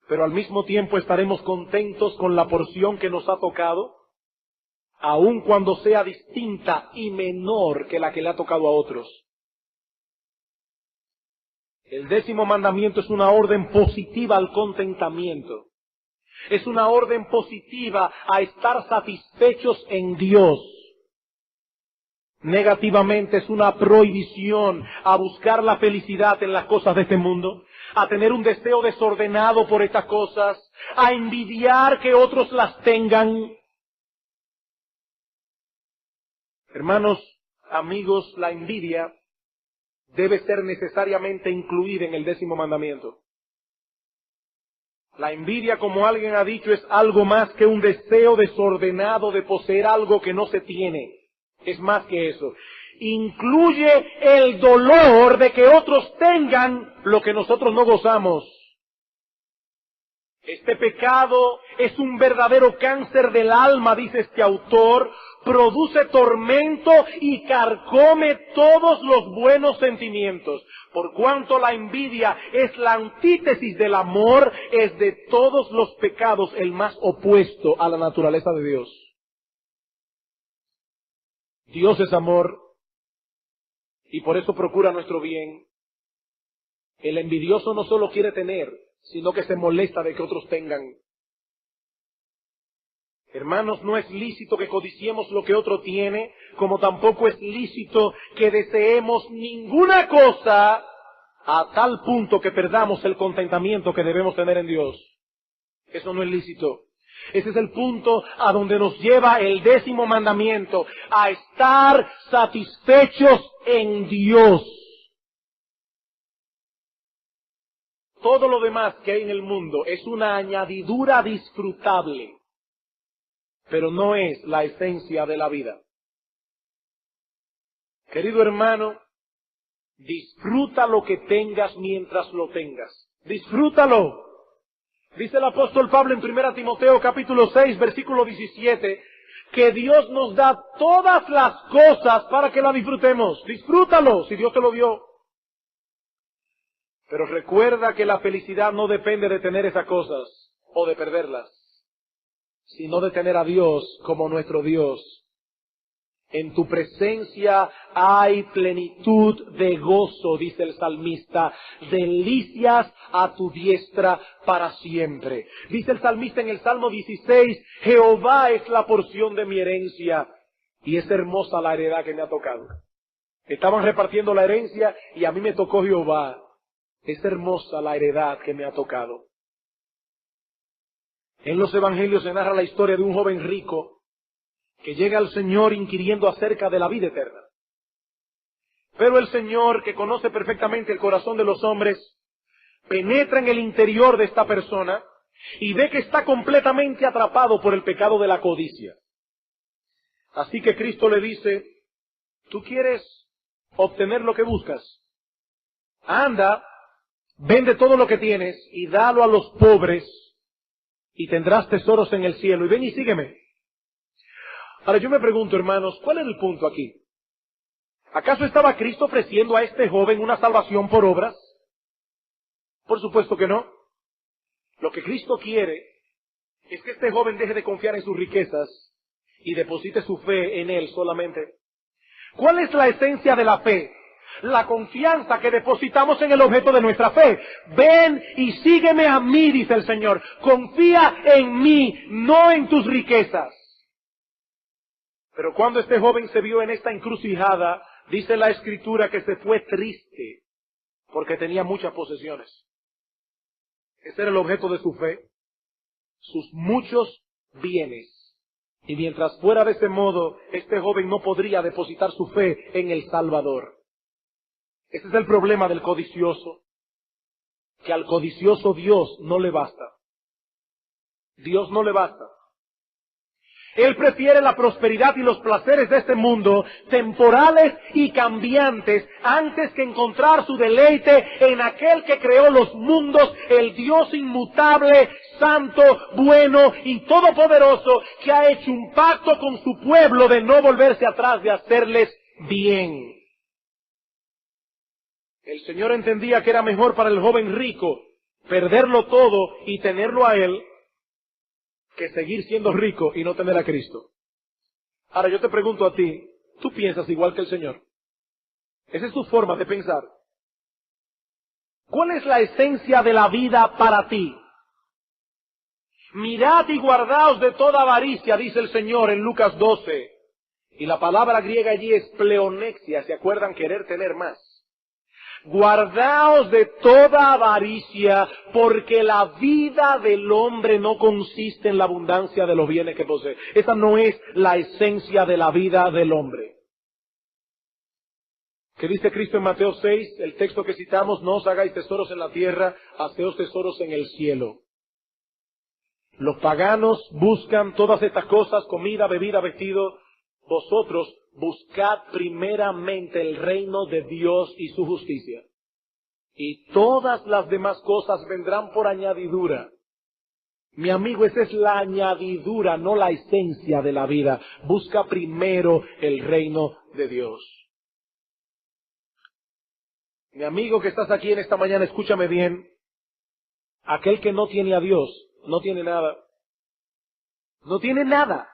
pero al mismo tiempo estaremos contentos con la porción que nos ha tocado, aun cuando sea distinta y menor que la que le ha tocado a otros. El 10º mandamiento es una orden positiva al contentamiento. Es una orden positiva a estar satisfechos en Dios. Negativamente es una prohibición a buscar la felicidad en las cosas de este mundo, a tener un deseo desordenado por estas cosas, a envidiar que otros las tengan. Hermanos, amigos, la envidia debe ser necesariamente incluida en el 10º mandamiento. La envidia, como alguien ha dicho, es algo más que un deseo desordenado de poseer algo que no se tiene. Es más que eso. Incluye el dolor de que otros tengan lo que nosotros no gozamos. Este pecado es un verdadero cáncer del alma, dice este autor, produce tormento y carcome todos los buenos sentimientos. Por cuanto la envidia es la antítesis del amor, es de todos los pecados el más opuesto a la naturaleza de Dios. Dios es amor y por eso procura nuestro bien. El envidioso no solo quiere tener, sino que se molesta de que otros tengan. Hermanos, no es lícito que codiciemos lo que otro tiene, como tampoco es lícito que deseemos ninguna cosa a tal punto que perdamos el contentamiento que debemos tener en Dios. Eso no es lícito. Ese es el punto a donde nos lleva el 10º mandamiento, a estar satisfechos en Dios. Todo lo demás que hay en el mundo es una añadidura disfrutable, pero no es la esencia de la vida. Querido hermano, disfruta lo que tengas mientras lo tengas. Disfrútalo. Dice el apóstol Pablo en 1 Timoteo capítulo 6, versículo 17, que Dios nos da todas las cosas para que la disfrutemos. Disfrútalo si Dios te lo dio. Pero recuerda que la felicidad no depende de tener esas cosas o de perderlas, sino de tener a Dios como nuestro Dios. En tu presencia hay plenitud de gozo, dice el salmista, delicias a tu diestra para siempre. Dice el salmista en el Salmo 16, Jehová es la porción de mi herencia, y es hermosa la heredad que me ha tocado. Estaban repartiendo la herencia y a mí me tocó Jehová. Es hermosa la heredad que me ha tocado. En los evangelios se narra la historia de un joven rico que llega al Señor inquiriendo acerca de la vida eterna. Pero el Señor, que conoce perfectamente el corazón de los hombres, penetra en el interior de esta persona y ve que está completamente atrapado por el pecado de la codicia. Así que Cristo le dice, ¿tú quieres obtener lo que buscas? Anda, vende todo lo que tienes y dalo a los pobres y tendrás tesoros en el cielo. Y ven y sígueme. Ahora yo me pregunto, hermanos, ¿cuál es el punto aquí? ¿Acaso estaba Cristo ofreciendo a este joven una salvación por obras? Por supuesto que no. Lo que Cristo quiere es que este joven deje de confiar en sus riquezas y deposite su fe en Él solamente. ¿Cuál es la esencia de la fe? La confianza que depositamos en el objeto de nuestra fe. Ven y sígueme a mí, dice el Señor. Confía en mí, no en tus riquezas. Pero cuando este joven se vio en esta encrucijada, dice la Escritura que se fue triste, porque tenía muchas posesiones. Ese era el objeto de su fe, sus muchos bienes Y mientras fuera de ese modo, este joven no podría depositar su fe en el Salvador. Ese es el problema del codicioso, que al codicioso Dios no le basta. Dios no le basta. Él prefiere la prosperidad y los placeres de este mundo, temporales y cambiantes, antes que encontrar su deleite en aquel que creó los mundos, el Dios inmutable, santo, bueno y todopoderoso, que ha hecho un pacto con su pueblo de no volverse atrás, de hacerles bien. El Señor entendía que era mejor para el joven rico perderlo todo y tenerlo a Él, que seguir siendo rico y no tener a Cristo. Ahora yo te pregunto a ti, ¿tú piensas igual que el Señor? Esa es tu forma de pensar. ¿Cuál es la esencia de la vida para ti? Mirad y guardaos de toda avaricia, dice el Señor en Lucas 12. Y la palabra griega allí es pleonexia, ¿se acuerdan? Querer tener más. Guardaos de toda avaricia, porque la vida del hombre no consiste en la abundancia de los bienes que posee. Esa no es la esencia de la vida del hombre. ¿Qué dice Cristo en Mateo 6? El texto que citamos: no os hagáis tesoros en la tierra, haceos tesoros en el cielo. Los paganos buscan todas estas cosas: comida, bebida, vestido. Vosotros buscad primeramente el reino de Dios y su justicia, y todas las demás cosas vendrán por añadidura. Mi amigo, esa es la añadidura, no la esencia de la vida. Busca primero el reino de Dios. Mi amigo que estás aquí en esta mañana, escúchame bien. Aquel que no tiene a Dios, no tiene nada. No tiene nada.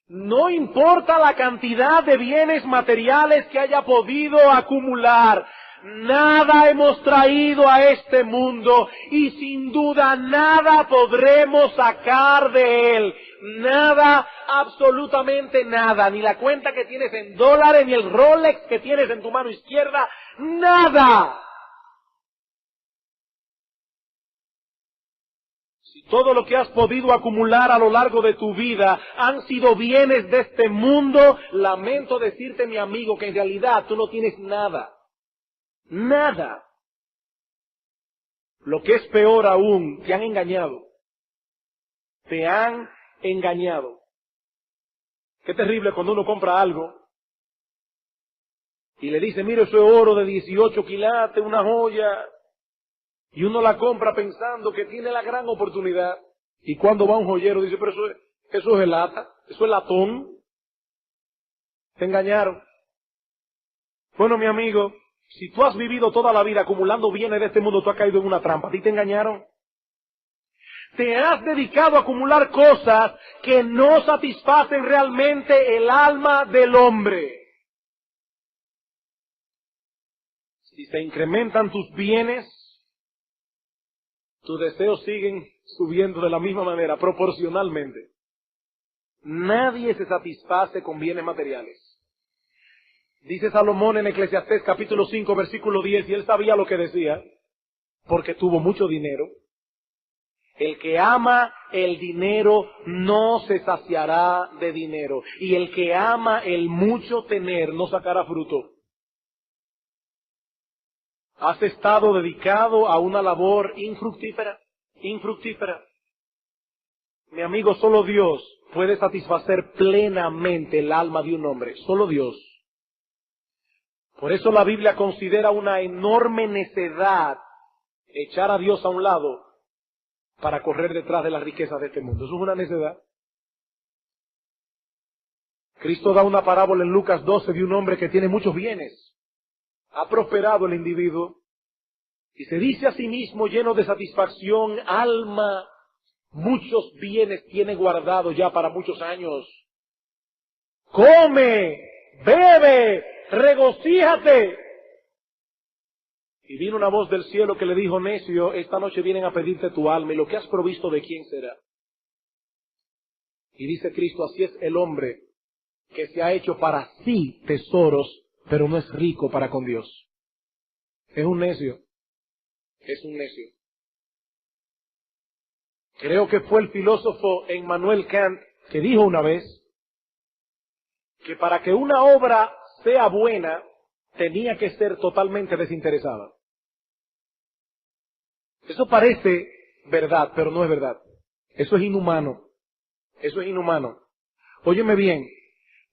No importa la cantidad de bienes materiales que haya podido acumular, nada hemos traído a este mundo y sin duda nada podremos sacar de él. Nada, absolutamente nada. Ni la cuenta que tienes en dólares, ni el Rolex que tienes en tu mano izquierda, nada. Todo lo que has podido acumular a lo largo de tu vida han sido bienes de este mundo. Lamento decirte, mi amigo, que en realidad tú no tienes nada. Nada. Lo que es peor aún, te han engañado. Te han engañado. Qué terrible cuando uno compra algo y le dice: mire, eso es oro de 18 quilates, una joya. Y uno la compra pensando que tiene la gran oportunidad. Y cuando va un joyero dice: pero eso es lata, eso es latón. Te engañaron. Bueno, mi amigo, si tú has vivido toda la vida acumulando bienes de este mundo, tú has caído en una trampa. ¿A ti te engañaron? Te has dedicado a acumular cosas que no satisfacen realmente el alma del hombre. Si se incrementan tus bienes, tus deseos siguen subiendo de la misma manera, proporcionalmente. Nadie se satisface con bienes materiales. Dice Salomón en Eclesiastés capítulo 5, versículo 10, y él sabía lo que decía, porque tuvo mucho dinero. El que ama el dinero no se saciará de dinero, y el que ama el mucho tener no sacará fruto. ¿Has estado dedicado a una labor infructífera? Infructífera. Mi amigo, solo Dios puede satisfacer plenamente el alma de un hombre. Solo Dios. Por eso la Biblia considera una enorme necedad echar a Dios a un lado para correr detrás de las riquezas de este mundo. Eso es una necedad. Cristo da una parábola en Lucas 12 de un hombre que tiene muchos bienes. Ha prosperado el individuo y se dice a sí mismo, lleno de satisfacción: alma, muchos bienes tiene guardado ya para muchos años. Come, bebe, regocíjate. Y vino una voz del cielo que le dijo: necio, esta noche vienen a pedirte tu alma, y lo que has provisto, ¿de quién será? Y dice Cristo: así es el hombre que se ha hecho para sí tesoros, pero no es rico para con Dios. Es un necio. Es un necio. Creo que fue el filósofo Immanuel Kant que dijo una vez que para que una obra sea buena, tenía que ser totalmente desinteresada. Eso parece verdad, pero no es verdad. Eso es inhumano. Eso es inhumano. Óyeme bien,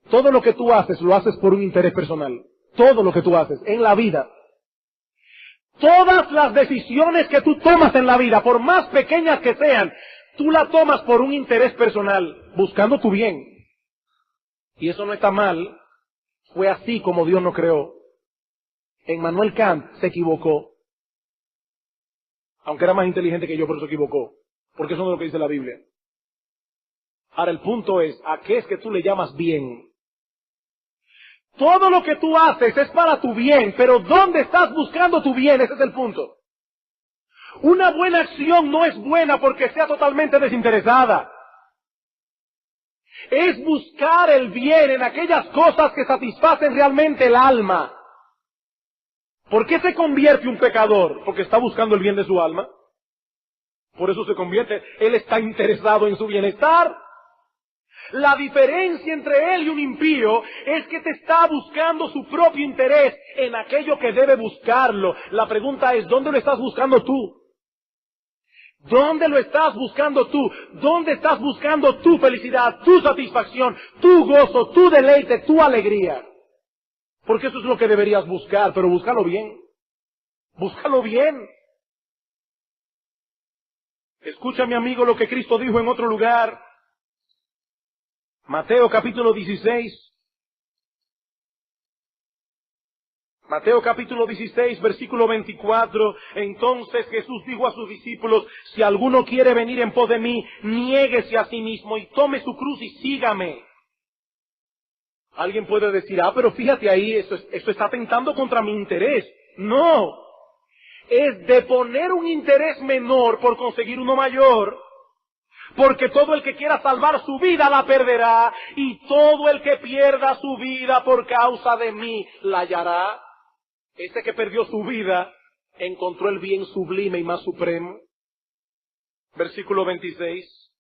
todo lo que tú haces, lo haces por un interés personal. Todo lo que tú haces en la vida. Todas las decisiones que tú tomas en la vida, por más pequeñas que sean, tú las tomas por un interés personal, buscando tu bien. Y eso no está mal. Fue así como Dios nos creó. Immanuel Kant se equivocó. Aunque era más inteligente que yo, por eso se equivocó. Porque eso no es lo que dice la Biblia. Ahora el punto es, ¿a qué es que tú le llamas bien? Todo lo que tú haces es para tu bien, pero ¿dónde estás buscando tu bien? Ese es el punto. Una buena acción no es buena porque sea totalmente desinteresada. Es buscar el bien en aquellas cosas que satisfacen realmente el alma. ¿Por qué se convierte un pecador? Porque está buscando el bien de su alma. Por eso se convierte. Él está interesado en su bienestar. La diferencia entre él y un impío es que te está buscando su propio interés en aquello que debe buscarlo. La pregunta es, ¿dónde lo estás buscando tú? ¿Dónde lo estás buscando tú? ¿Dónde estás buscando tu felicidad, tu satisfacción, tu gozo, tu deleite, tu alegría? Porque eso es lo que deberías buscar, pero búscalo bien. Búscalo bien. Escucha, mi amigo, lo que Cristo dijo en otro lugar. Mateo capítulo 16. Mateo capítulo 16, versículo 24. Entonces Jesús dijo a sus discípulos, si alguno quiere venir en pos de mí, niéguese a sí mismo y tome su cruz y sígame. Alguien puede decir, pero fíjate ahí, eso está atentando contra mi interés. No, es de poner un interés menor por conseguir uno mayor. Porque todo el que quiera salvar su vida la perderá, y todo el que pierda su vida por causa de mí la hallará. Ese que perdió su vida encontró el bien sublime y más supremo. Versículo 26.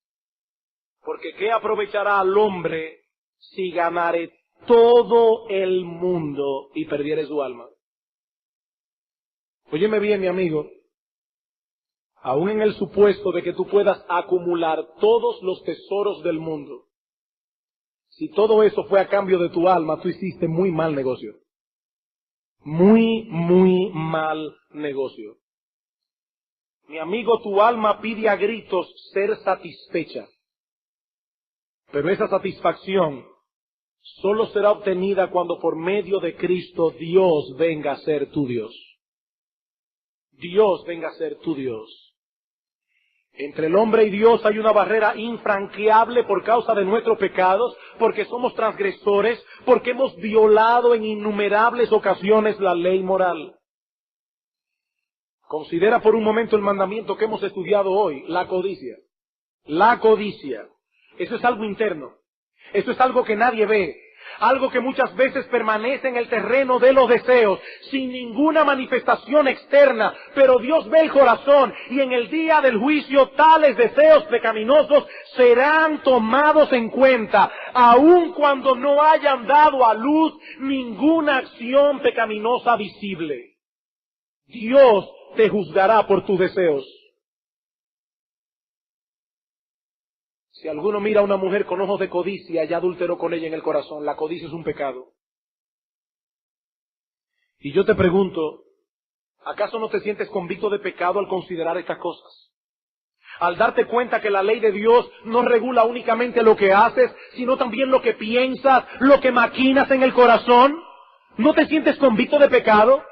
Porque ¿qué aprovechará al hombre si ganare todo el mundo y perdiere su alma? Óyeme bien, mi amigo. Aún en el supuesto de que tú puedas acumular todos los tesoros del mundo, si todo eso fue a cambio de tu alma, tú hiciste muy mal negocio. Muy, muy mal negocio. Mi amigo, tu alma pide a gritos ser satisfecha. Pero esa satisfacción solo será obtenida cuando por medio de Cristo Dios venga a ser tu Dios. Dios venga a ser tu Dios. Entre el hombre y Dios hay una barrera infranqueable por causa de nuestros pecados, porque somos transgresores, porque hemos violado en innumerables ocasiones la ley moral. Considera por un momento el mandamiento que hemos estudiado hoy, la codicia. La codicia. Eso es algo interno. Eso es algo que nadie ve. Algo que muchas veces permanece en el terreno de los deseos, sin ninguna manifestación externa, pero Dios ve el corazón, y en el día del juicio tales deseos pecaminosos serán tomados en cuenta, aun cuando no hayan dado a luz ninguna acción pecaminosa visible. Dios te juzgará por tus deseos. Si alguno mira a una mujer con ojos de codicia, ya adulteró con ella en el corazón. La codicia es un pecado. Y yo te pregunto, ¿acaso no te sientes convicto de pecado al considerar estas cosas? Al darte cuenta que la ley de Dios no regula únicamente lo que haces, sino también lo que piensas, lo que maquinas en el corazón. ¿No te sientes convicto de pecado?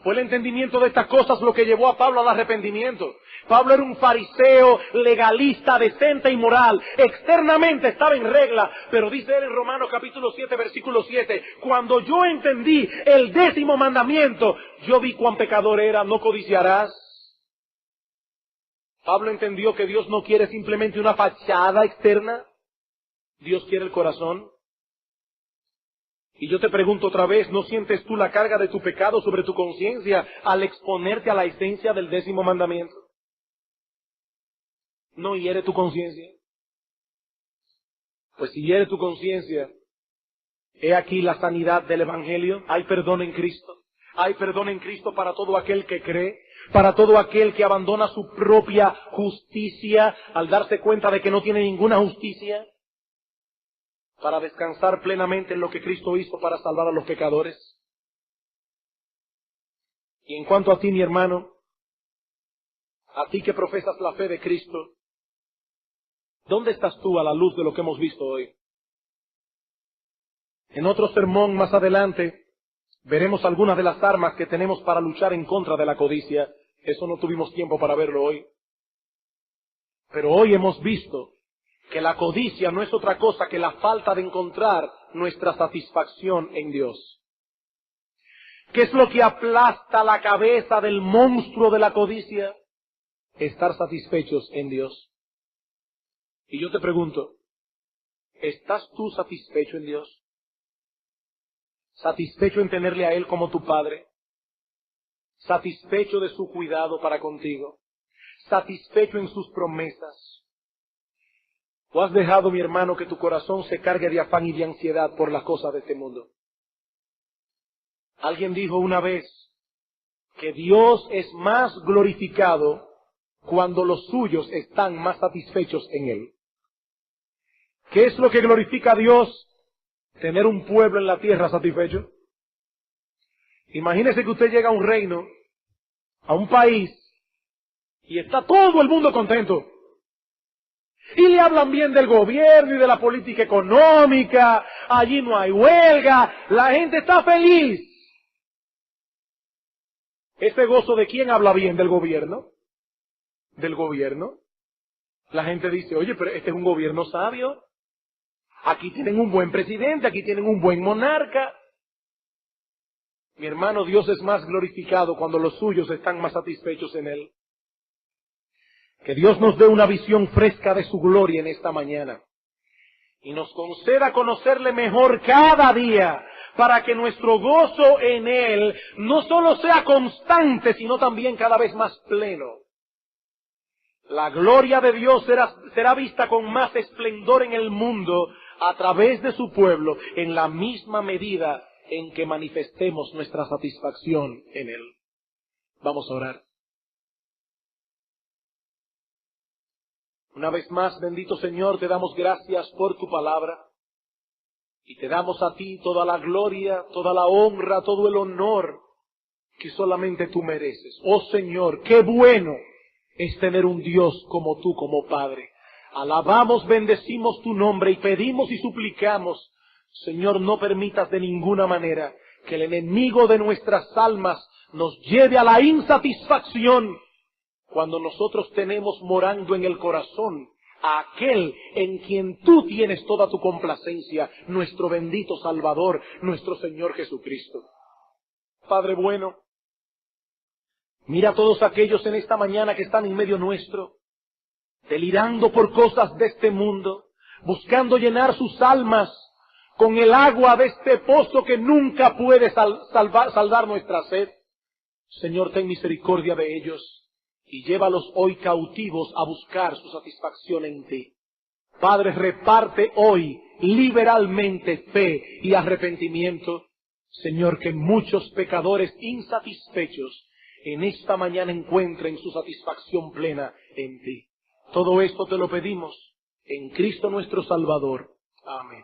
Fue el entendimiento de estas cosas lo que llevó a Pablo al arrepentimiento. Pablo era un fariseo, legalista, decente y moral. Externamente estaba en regla, pero dice él en Romanos capítulo 7, versículo 7, cuando yo entendí el 10º mandamiento, yo vi cuán pecador era, no codiciarás. Pablo entendió que Dios no quiere simplemente una fachada externa, Dios quiere el corazón. Y yo te pregunto otra vez, ¿no sientes tú la carga de tu pecado sobre tu conciencia al exponerte a la esencia del 10º mandamiento? ¿no hiere tu conciencia? Pues si hiere tu conciencia, he aquí la sanidad del Evangelio. Hay perdón en Cristo. Hay perdón en Cristo para todo aquel que cree, para todo aquel que abandona su propia justicia al darse cuenta de que no tiene ninguna justicia, para descansar plenamente en lo que Cristo hizo para salvar a los pecadores. Y en cuanto a ti, mi hermano, a ti que profesas la fe de Cristo, ¿dónde estás tú a la luz de lo que hemos visto hoy? En otro sermón más adelante veremos algunas de las armas que tenemos para luchar en contra de la codicia. Eso no tuvimos tiempo para verlo hoy. Pero hoy hemos visto que la codicia no es otra cosa que la falta de encontrar nuestra satisfacción en Dios. ¿Qué es lo que aplasta la cabeza del monstruo de la codicia? Estar satisfechos en Dios. Y yo te pregunto, ¿estás tú satisfecho en Dios? ¿Satisfecho en tenerle a Él como tu Padre? ¿Satisfecho de su cuidado para contigo? ¿Satisfecho en sus promesas? ¿O has dejado, mi hermano, que tu corazón se cargue de afán y de ansiedad por las cosas de este mundo? Alguien dijo una vez que Dios es más glorificado cuando los suyos están más satisfechos en Él. ¿Qué es lo que glorifica a Dios? Tener un pueblo en la tierra satisfecho. Imagínese que usted llega a un reino, a un país, y está todo el mundo contento. Y le hablan bien del gobierno y de la política económica, allí no hay huelga, la gente está feliz. ¿Ese gozo de quién habla bien? ¿Del gobierno? ¿Del gobierno? La gente dice, oye, pero este es un gobierno sabio. Aquí tienen un buen presidente, aquí tienen un buen monarca. Mi hermano, Dios es más glorificado cuando los suyos están más satisfechos en Él. Que Dios nos dé una visión fresca de su gloria en esta mañana. Y nos conceda conocerle mejor cada día, para que nuestro gozo en Él no solo sea constante, sino también cada vez más pleno. La gloria de Dios será vista con más esplendor en el mundo a través de su pueblo, en la misma medida en que manifestemos nuestra satisfacción en Él. Vamos a orar. Una vez más, bendito Señor, te damos gracias por tu palabra. Y te damos a ti toda la gloria, toda la honra, todo el honor que solamente tú mereces. Oh Señor, qué bueno es tener un Dios como tú, como Padre. Alabamos, bendecimos tu nombre y pedimos y suplicamos, Señor, no permitas de ninguna manera que el enemigo de nuestras almas nos lleve a la insatisfacción cuando nosotros tenemos morando en el corazón a aquel en quien tú tienes toda tu complacencia, nuestro bendito Salvador, nuestro Señor Jesucristo. Padre bueno, mira a todos aquellos en esta mañana que están en medio nuestro, delirando por cosas de este mundo, buscando llenar sus almas con el agua de este pozo que nunca puede saldar nuestra sed. Señor, ten misericordia de ellos y llévalos hoy cautivos a buscar su satisfacción en ti. Padre, reparte hoy liberalmente fe y arrepentimiento. Señor, que muchos pecadores insatisfechos en esta mañana encuentren su satisfacción plena en ti. Todo esto te lo pedimos en Cristo nuestro Salvador. Amén.